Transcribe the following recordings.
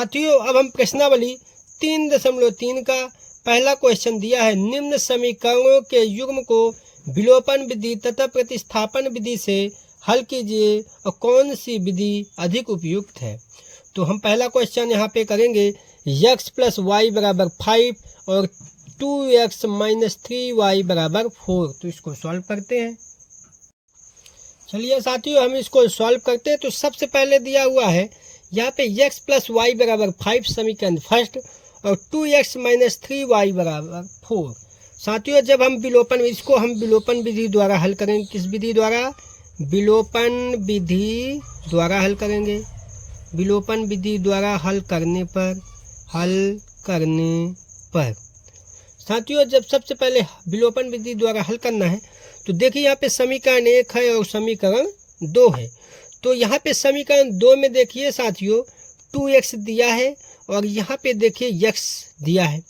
साथियों अब हम प्रश्नावली 3.3 का पहला क्वेश्चन दिया है, निम्न समीकरणों के युग्म को विलोपन विधि तथा प्रतिस्थापन विधि से हल कीजिए और कौन सी विधि अधिक उपयुक्त है। तो हम पहला क्वेश्चन यहाँ पे करेंगे, x + y = 5 और 2x - 3y = 4। तो इसको सॉल्व करते हैं। चलिए साथियों हम इसको सॉल्व करते हैं। तो सबसे पहले दिया हुआ है यहाँ पे x + y = 5 समीकरण फर्स्ट और 2x - 3y = 4। साथियों जब हम इसको हम विलोपन विधि द्वारा हल करेंगे। किस विधि द्वारा? विलोपन विधि द्वारा हल करेंगे। विलोपन विधि द्वारा हल करने पर साथियों जब सबसे पहले विलोपन विधि द्वारा हल करना है तो देखिए यहाँ पे समीकरण 1 है और समीकरण 2 है। तो यहाँ पे समीकरण 2 में देखिए साथियों 2x दिया है और यहाँ पे देखिए x दिया है।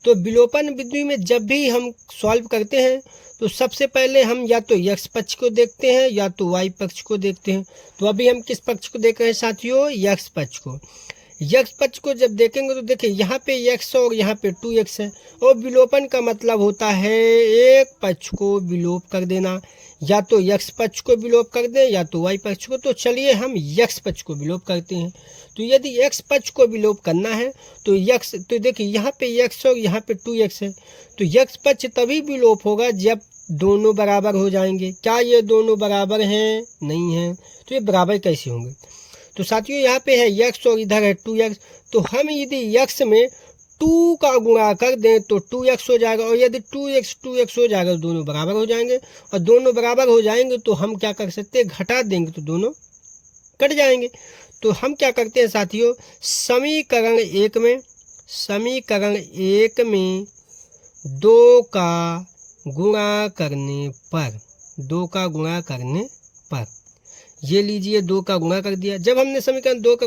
तो विलोपन विधि में जब भी हम सॉल्व करते हैं तो सबसे पहले हम या तो x पक्ष को देखते हैं या तो y पक्ष को देखते हैं। तो अभी हम किस पक्ष को देख रहे हैं साथियों? x पक्ष को। x पक्ष को जब देखेंगे तो देखिए यहाँ पे x और यहाँ पे 2x है और विलोपन का मतलब होता है एक पक्ष को विलोप कर देना, या तो x पक्ष को विलोप कर दें या तो y पक्ष को। तो चलिए हम x पक्ष को विलोप करते हैं। तो यदि x पक्ष को विलोप करना है तो देखिए यहाँ पे x और यहाँ पे 2x है। तो x पक्ष तभी विलोप होगा जब दोनों बराबर हो जाएंगे। क्या ये दोनों बराबर हैं? नहीं हैं। तो ये बराबर कैसे होंगे? तो साथियों यहाँ पे है x और इधर है 2x। तो हम यदि x में 2 का गुणा कर दें तो 2x हो जाएगा और यदि 2x हो जाएगा तो दोनों बराबर हो जाएंगे। और दोनों बराबर हो जाएंगे तो हम क्या कर सकते हैं? घटा देंगे तो दोनों कट जाएंगे। तो हम क्या करते हैं साथियों, समीकरण 1 में 2 का गुणा करने पर ये लीजिए 2 का गुणा कर दिया। जब हमने समीकरण 2 का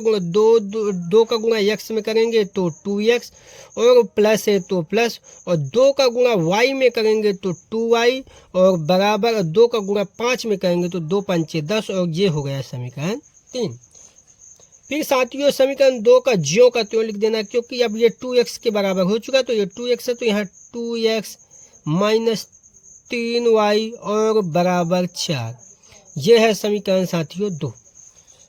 गुणा x में करेंगे तो 2x और प्लस है तो प्लस, और 2 का गुणा y में करेंगे तो 2y और बराबर 2 का गुणा 5 में करेंगे तो 2 5 10 और ये हो गया समीकरण 3। फिर साथियों समीकरण 2 का ज्यों का त्यों लिख देना, क्योंकि अब ये 2x के बराबर हो चुका। तो ये 2x है तो यहाँ 2x - 3y और बराबर 4। ये है समीकरण साथियों 2।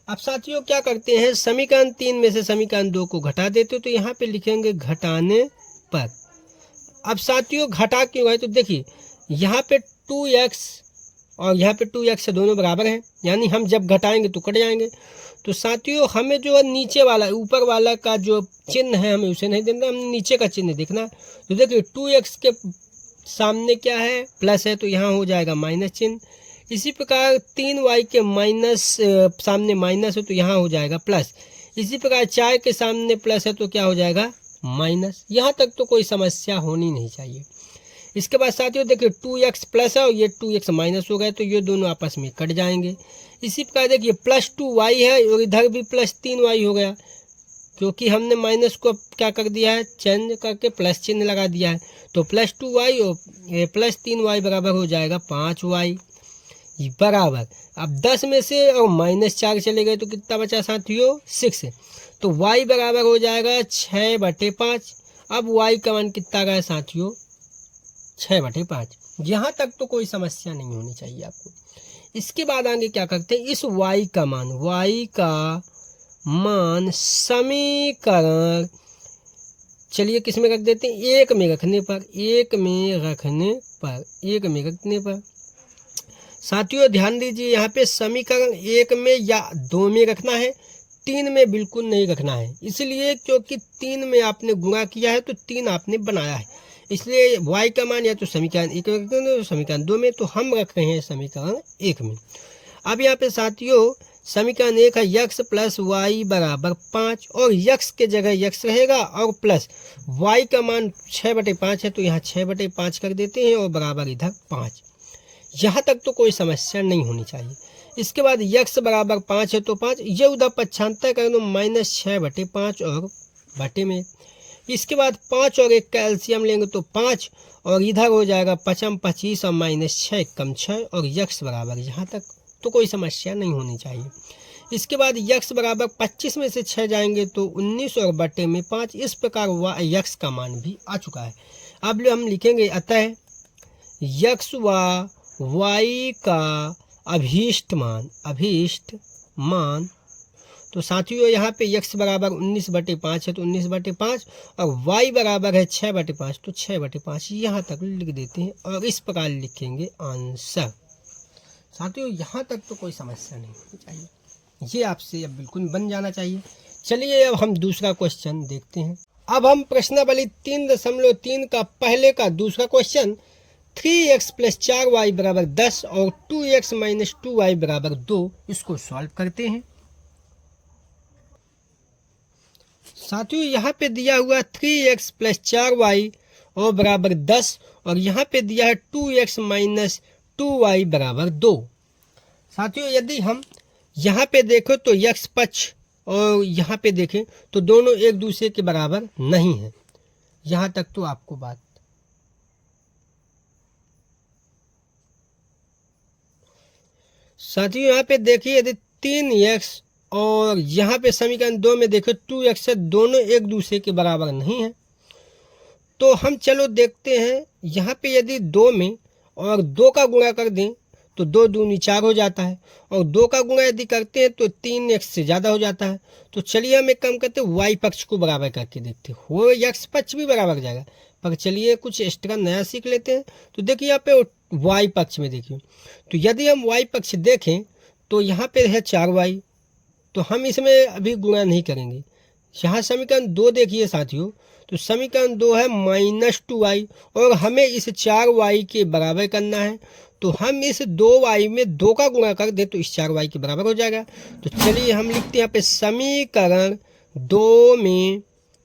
अब साथियों क्या करते हैं, समीकरण 3 में से समीकरण 2 को घटा देते हो तो यहाँ पे लिखेंगे घटाने पर। अब साथियों घटा क्यों है? तो देखिए यहाँ पे 2x और यहाँ पे 2x से दोनों बराबर हैं, यानी हम जब घटाएंगे तो कट जाएंगे। तो साथियों हमें जो नीचे वाला ऊपर वाला का जो चिन्ह है हमें उसे नहीं देना, हमें नीचे का चिन्ह देखना। तो देखिए 2x के सामने क्या है? प्लस है तो यहाँ हो जाएगा माइनस चिन्ह। इसी प्रकार 3y के सामने माइनस है तो यहाँ हो जाएगा प्लस। इसी प्रकार 4 के सामने प्लस है तो क्या हो जाएगा? माइनस। यहाँ तक तो कोई समस्या होनी नहीं चाहिए। इसके बाद साथियों देखिए 2x प्लस है और ये 2x माइनस हो गए तो ये दोनों आपस में कट जाएंगे। इसी प्रकार देखिए +2y है और इधर भी +3y हो गया, क्योंकि हमने माइनस को क्या कर दिया है? चेंज करके प्लस चिन्ह लगा दिया है। तो +2y और +3y बराबर हो जाएगा 5y बराबर। अब 10 में से और -4 चले गए तो कितना बचा साथियों? 6। तो y बराबर हो जाएगा 6/5। अब y का मान कितना गया साथियों? 6/5। यहाँ तक तो कोई समस्या नहीं होनी चाहिए आपको। इसके बाद आगे क्या करते हैं, इस y का मान समीकरण चलिए किस में रख देते हैं? 1 में रखने पर साथियों ध्यान दीजिए, यहाँ पे समीकरण 1 में या 2 में रखना है, 3 में बिल्कुल नहीं रखना है। इसलिए क्योंकि 3 में आपने गुणा किया है तो 3 आपने बनाया है, इसलिए y का मान या तो समीकरण 1 में रखते हैं तो समीकरण 2 में। तो हम रख रहे हैं समीकरण 1 में। अब यहाँ पे साथियों समीकरण 1 है x + y = 5 और x के जगह x रहेगा और प्लस y का मान 6/5 है तो यहाँ 6/5 कर देते हैं और बराबर इधर 5। यहाँ तक तो कोई समस्या नहीं होनी चाहिए। इसके बाद x बराबर 5 है तो 5, ये उधर पक्षांतर कर दो -6/5 और बटे में। इसके बाद 5 और 1 का एलसीएम लेंगे तो 5 और इधर हो जाएगा 5 25 और -6 कम 6 और x बराबर। यहाँ तक तो कोई समस्या नहीं होनी चाहिए। इसके बाद यक्स बराबर 25 में से 6 जाएंगे तो 19 और बटे में 5। इस प्रकार यक्स का मान भी आ चुका है। अब हम लिखेंगे अतः यक्स व वाई का अभीष्ट मान। तो साथियों यहाँ पे यक्स बराबर 19/5 है तो 19/5 और वाई बराबर है 6/5 तो 6/5 यहाँ तक लिख देते हैं और इस प्रकार लिखेंगे आंसर। साथियों यहाँ तक तो कोई समस्या नहीं होनी चाहिए, ये आपसे अब बिल्कुल बन जाना चाहिए। चलिए अब हम दूसरा क्वेश्चन देखते हैं। अब हम प्रश्नावली 3.3 का पहले का दूसरा क्वेश्चन 3x + 4y = 10 और 2x - 2y = 2 इसको सॉल्व करते हैं। साथियों यहाँ पे दिया हुआ 3x + 4y और बराबर 10 और यहाँ पे दिया है 2x - 2y = 2। साथियों यदि हम यहाँ पे देखें तो यक्स पक्ष और यहाँ पे देखें तो दोनों एक दूसरे के बराबर नहीं है। यहाँ तक तो आपको बात साथियों यहाँ पे देखिए यदि 3x और यहाँ पे समीकरण 2 में देखो 2x है, दोनों एक दूसरे के बराबर नहीं है। तो हम चलो देखते हैं यहाँ पे यदि 2 में और 2 का गुणा कर दें तो 2 दूनी 4 हो जाता है और 2 का गुणा यदि करते हैं तो 3x से ज़्यादा हो जाता है। तो चलिए हम एक काम करते हैं y पक्ष को बराबर करके देखते हैं, हो x पक्ष भी बराबर हो जाएगा। पर चलिए कुछ एक्स्ट्रा नया सीख लेते हैं। तो देखिए यहाँ पे y पक्ष में देखिए, तो यदि हम y पक्ष देखें तो यहाँ पे है 4y, तो हम इसमें अभी गुणा नहीं करेंगे। यहाँ समीकरण 2 देखिए साथियों, तो समीकरण 2 है -2y और हमें इस 4y के बराबर करना है। तो हम इस 2y में 2 का गुणा कर दें तो इस 4y के बराबर हो जाएगा। तो चलिए हम लिखते हैं यहाँ पे समीकरण 2 में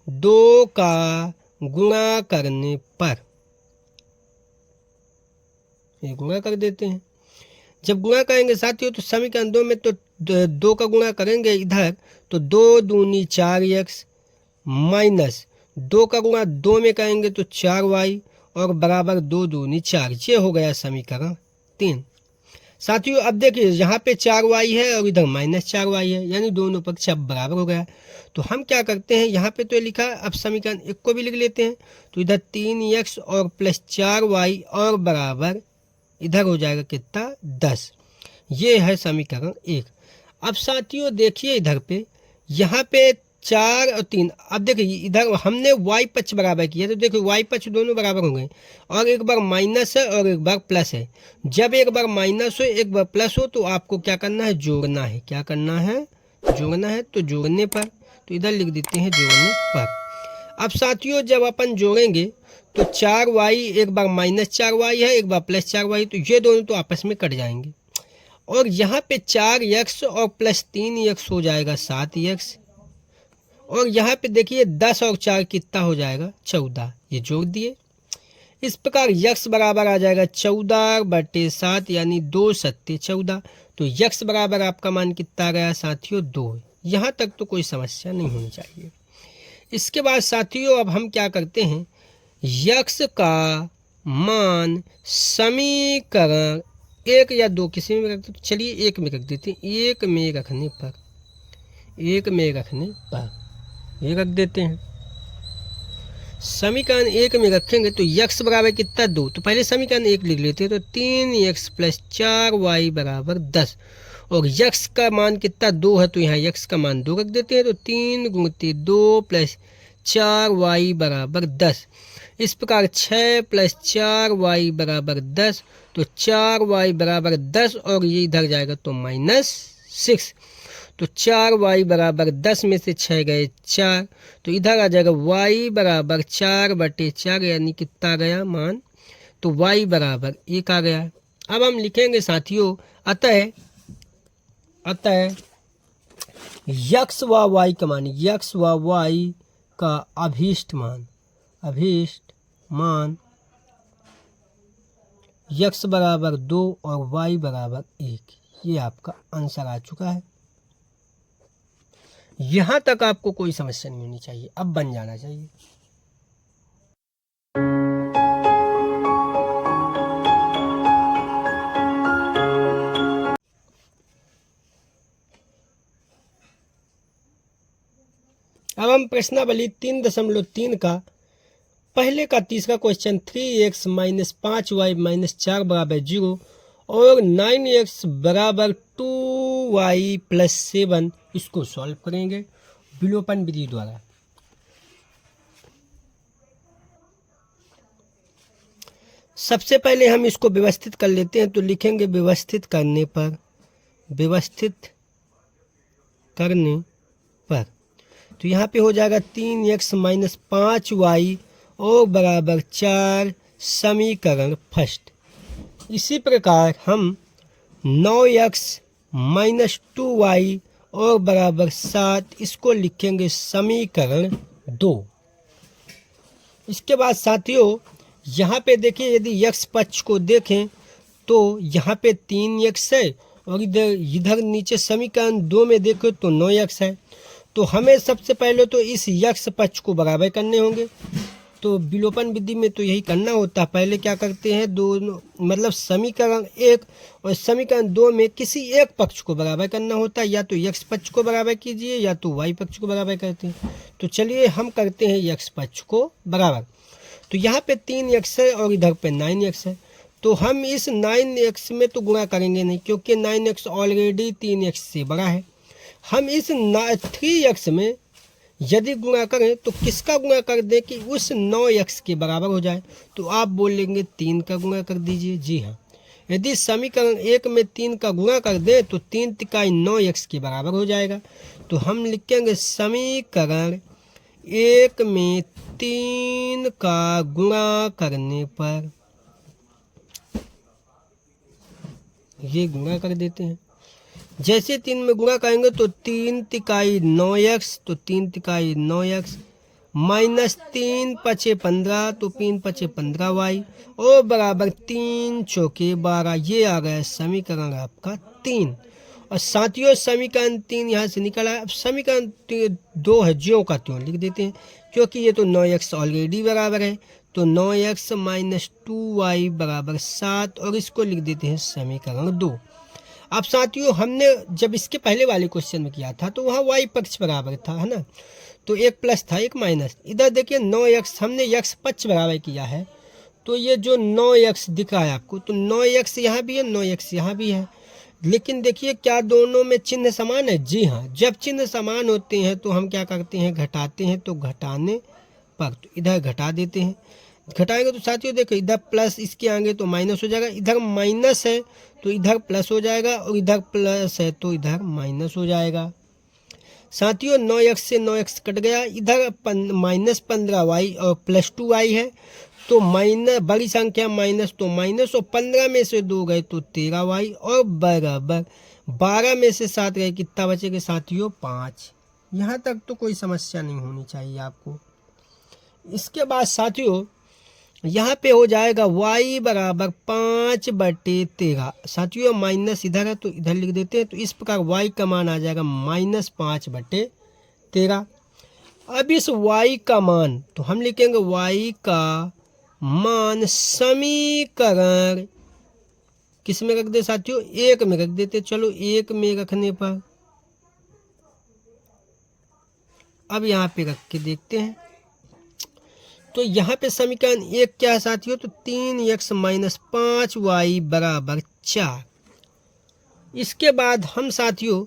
2 का गुणा करने पर, ये गुणा कर देते हैं। जब गुणा करेंगे साथियों तो समीकरण 2 में तो 2 का गुणा करेंगे इधर तो 2 दूनी 4x माइनस 2 का गुणा 2 में करेंगे तो 4y और बराबर 2 दूनी 4। ये हो गया समीकरण 3। साथियों अब देखिए यहाँ पे 4y है और इधर -4y है, यानी दोनों पक्ष अब बराबर हो गया। तो हम क्या करते हैं, यहाँ पे तो लिखा, अब समीकरण 1 को भी लिख लेते हैं। तो इधर 3x और +4y और बराबर इधर हो जाएगा कितना 10। ये है समीकरण 1। अब साथियों देखिए इधर पे, यहाँ पे 4 और 3, अब देखिए इधर हमने y पक्ष बराबर किया तो देखिए y पक्ष दोनों बराबर हो गए और एक बार माइनस है और एक बार प्लस है। जब एक बार माइनस हो एक बार प्लस हो तो आपको क्या करना है, जोड़ना है। क्या करना है, जोड़ना है। तो जोड़ने पर, तो इधर लिख देते हैं जोड़ने पर। अब साथियों जब अपन जोड़ेंगे तो 4y एक बार -4y है, एक बार +4y, तो ये दोनों तो आपस में कट जाएंगे और यहाँ पे 4x और +3x हो जाएगा 7x और यहाँ पे देखिए 10 और 4 कितना हो जाएगा 14। ये जोड़ दिए। इस प्रकार x बराबर आ जाएगा 14/7 यानी 2 सत्ते 14। तो x बराबर आपका मान कितना आ गया साथियों 2। यहाँ तक तो कोई समस्या नहीं होनी चाहिए। इसके बाद साथियों अब हम क्या करते हैं, x का मान समीकरण 1 या 2 किसी में रख दो। चलिए 1 में रख देते हैं। 1 में रखने पर ये रख देते हैं। समीकरण 1 में रखेंगे तो x बराबर कितना 2, तो पहले समीकरण 1 लिख लेते हैं। तो 3x + 4y = 10 और x का मान कितना 2 है तो यहाँ x का मान 2 रख देते हैं। तो 3 × 2 + 4y = 10। इस प्रकार 6 + 4y = 10, तो 4y = 10 और ये इधर जाएगा तो -6। तो 4y = 10 में से 6 गए 4, तो इधर आ जाएगा y = 4/4 यानी कितना गया मान, तो y = 1 आ गया। अब हम लिखेंगे साथियों अतः x व y का मान, x व y का अभीष्ट मान x = 2 और y = 1। ये आपका आंसर आ चुका है। यहाँ तक आपको कोई समस्या नहीं होनी चाहिए, अब बन जाना चाहिए। प्रश्नावली 3.3 का पहले का तीसरा क्वेश्चन 3x - 5y - 4 बराबर 0 और 9x बराबर 2y + 7 इसको सॉल्व करेंगे विलोपन विधि द्वारा। सबसे पहले हम इसको व्यवस्थित कर लेते हैं, तो लिखेंगे व्यवस्थित करने पर तो यहाँ पे हो जाएगा 3x - 5y और बराबर 4 समीकरण फर्स्ट। इसी प्रकार हम 9x - 2y और बराबर 7 इसको लिखेंगे समीकरण 2। इसके बाद साथियों यहाँ पे देखिए, यदि x पक्ष को देखें तो यहाँ पे 3x है और इधर नीचे समीकरण 2 में देखो तो 9x है। तो हमें सबसे पहले तो इस x पक्ष को बराबर करने होंगे। तो विलोपन विधि में तो यही करना होता है। पहले क्या करते हैं, दोनों मतलब समीकरण 1 और समीकरण 2 में किसी एक पक्ष को बराबर करना होता है। या तो x पक्ष को बराबर कीजिए या तो y पक्ष को बराबर करते हैं। तो चलिए हम करते हैं x पक्ष को बराबर। तो यहाँ पे 3x है और इधर पे 9x है। तो हम इस 9x में तो गुणा करेंगे नहीं, क्योंकि 9x ऑलरेडी 3x से बड़ा है। हम इस 3x में यदि गुणा करें तो किसका गुणा कर दें कि उस 9x के बराबर हो जाए। तो आप बोलेंगे 3 का गुणा कर दीजिए। जी हाँ, यदि समीकरण 1 में 3 का गुणा कर दें तो 3 तिकाई 9x के बराबर हो जाएगा। तो हम लिखेंगे समीकरण 1 में 3 का गुणा करने पर, ये गुणा कर देते हैं। जैसे 3 में गुणा करेंगे तो 3 तिकाई 9x, तो 3 तिकाई 9x माइनस 3 पचे 15, तो 3 पचे 15y और बराबर 3 चौके 12। ये आ गया समीकरण आपका 3। और साथियों समीकरण 3 यहाँ से निकला। अब समीकरण 2 है, ज्यों का त्यों लिख देते हैं, क्योंकि ये तो 9x ऑलरेडी बराबर है। तो 9x - 2y बराबर 7 और इसको लिख देते हैं समीकरण 2। अब साथियों हमने जब इसके पहले वाले क्वेश्चन में किया था तो वहाँ y पक्ष बराबर था, है ना। तो एक प्लस था एक माइनस। इधर देखिए 9x हमने x पक्ष बराबर किया है। तो ये जो 9x दिख रहा है आपको, तो 9x यहाँ भी है 9x यहाँ भी है। लेकिन देखिए क्या दोनों में चिन्ह समान है। जी हाँ, जब चिन्ह समान होते हैं तो हम क्या करते हैं, घटाते हैं। तो घटाने पर तो इधर घटा देते हैं। घटाएंगे तो साथियों देखो इधर प्लस इसके आगे तो माइनस हो जाएगा। इधर माइनस है तो इधर प्लस हो जाएगा और इधर प्लस है तो इधर माइनस हो जाएगा। साथियों 9x से 9x कट गया। इधर -15y और प्लस 2y है। तो माइनस बड़ी संख्या माइनस तो माइनस, और 15 में से 2 गए तो 13y और बराबर 12 में से 7 गए, कितना बचेगा साथियों 5। यहाँ तक तो कोई समस्या नहीं होनी चाहिए आपको। इसके बाद साथियों यहाँ पे हो जाएगा y बराबर 5/13। साथियों माइनस इधर है तो इधर लिख देते हैं। तो इस प्रकार y का मान आ जाएगा -5/13। अब इस y का मान तो हम लिखेंगे y का मान समीकरण किस में रख दे साथियों, 1 में रख देते। चलो 1 में रखने पर अब यहाँ पे रख के देखते हैं। तो यहाँ पे समीकरण 1 क्या है साथियों, तो 3x - 5y बराबर 4। इसके बाद हम साथियों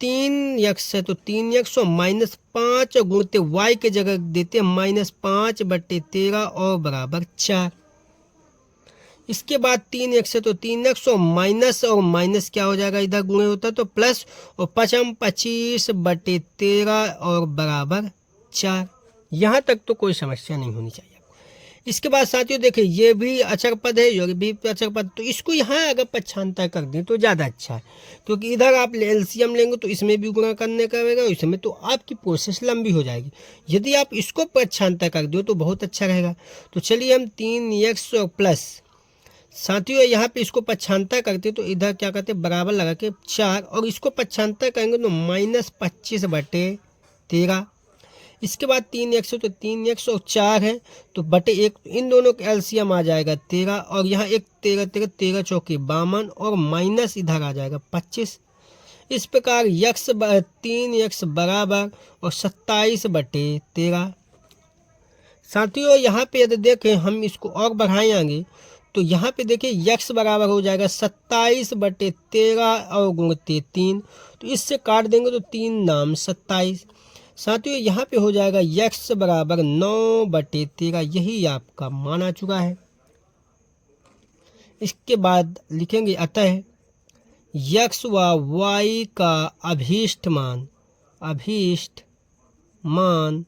3x है तो 3x और -5 गुणते y के जगह देते हैं -5/13 और बराबर 4। इसके बाद 3x है तो 3x और माइनस क्या हो जाएगा, इधर गुणे होता तो प्लस, और 25/13 और बराबर 4। यहाँ तक तो कोई समस्या नहीं होनी चाहिए आपको। इसके बाद साथियों देखिए ये भी अचर पद है, ये भी अचर पद। तो इसको यहाँ अगर पक्षांतर कर दें तो ज़्यादा अच्छा है, क्योंकि इधर आप एलसीएम लेंगे तो इसमें भी गुणा करने का रहेगा, इसमें तो आपकी प्रोसेस लंबी हो जाएगी। यदि आप इसको पक्षांतर कर दो तो बहुत अच्छा रहेगा। तो चलिए हम 3x और प्लस साथियों यहाँ पे इसको पक्षांतर करते तो इधर क्या करते बराबर लगा के 4, और इसको पक्षांतर करेंगे तो -25/13। इसके बाद 3x है तो 3x और 4 है तो बटे 1, इन दोनों का एलसीएम आ जाएगा 13, और यहाँ एक 13 चौके 52 और माइनस इधर आ जाएगा 25। इस प्रकार 3x बराबर और 27/13। साथियों यहाँ पे यदि देखें हम इसको और बढ़ाएं आगे तो यहाँ पे देखिए x बराबर हो जाएगा 27/13 और गुणित 3। तो इससे काट देंगे तो 3 नाम 27। साथियों यहाँ पे हो जाएगा x बराबर 9/13। यही आपका मान आ चुका है। इसके बाद लिखेंगे अतः x व y का अभीष्ट मान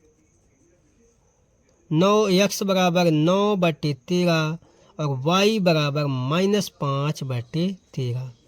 9x बराबर 9/13 और y बराबर -5/13।